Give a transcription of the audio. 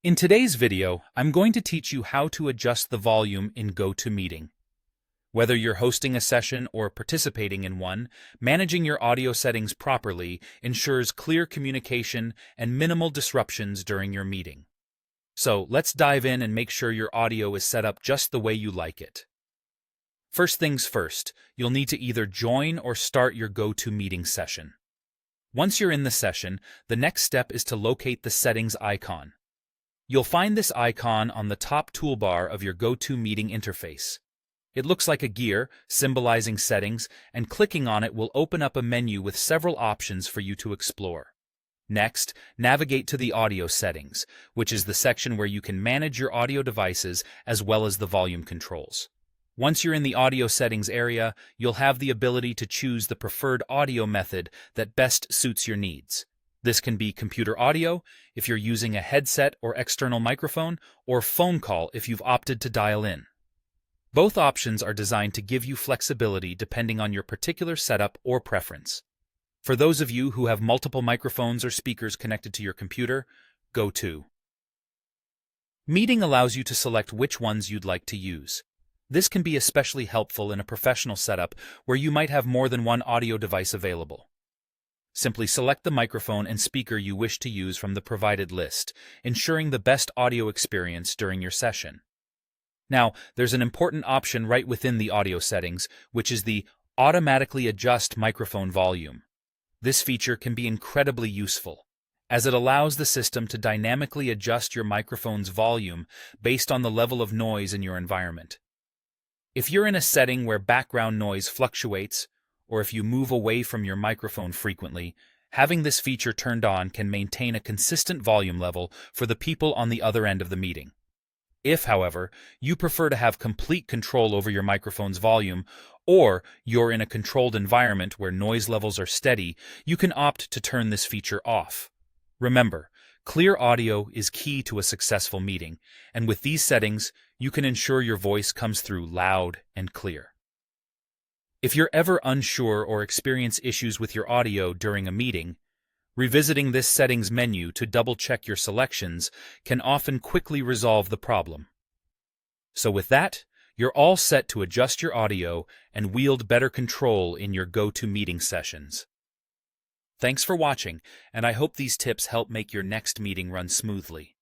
In today's video, I'm going to teach you how to adjust the volume in GoToMeeting. Whether you're hosting a session or participating in one, managing your audio settings properly ensures clear communication and minimal disruptions during your meeting. So let's dive in and make sure your audio is set up just the way you like it. First things first, you'll need to either join or start your GoToMeeting session. Once you're in the session, the next step is to locate the settings icon. You'll find this icon on the top toolbar of your GoToMeeting interface. It looks like a gear, symbolizing settings, and clicking on it will open up a menu with several options for you to explore. Next, navigate to the audio settings, which is the section where you can manage your audio devices as well as the volume controls. Once you're in the audio settings area, you'll have the ability to choose the preferred audio method that best suits your needs. This can be computer audio if you're using a headset or external microphone, or phone call if you've opted to dial in. Both options are designed to give you flexibility depending on your particular setup or preference. For those of you who have multiple microphones or speakers connected to your computer, GoToMeeting allows you to select which ones you'd like to use. This can be especially helpful in a professional setup where you might have more than one audio device available. Simply select the microphone and speaker you wish to use from the provided list, ensuring the best audio experience during your session. Now, there's an important option right within the audio settings, which is the Automatically Adjust Microphone Volume. This feature can be incredibly useful, as it allows the system to dynamically adjust your microphone's volume based on the level of noise in your environment. If you're in a setting where background noise fluctuates, or if you move away from your microphone frequently, having this feature turned on can maintain a consistent volume level for the people on the other end of the meeting. If, however, you prefer to have complete control over your microphone's volume, or you're in a controlled environment where noise levels are steady, you can opt to turn this feature off. Remember, clear audio is key to a successful meeting, and with these settings, you can ensure your voice comes through loud and clear. If you're ever unsure or experience issues with your audio during a meeting, revisiting this settings menu to double-check your selections can often quickly resolve the problem. So with that, you're all set to adjust your audio and wield better control in your GoToMeeting sessions. Thanks for watching, and I hope these tips help make your next meeting run smoothly.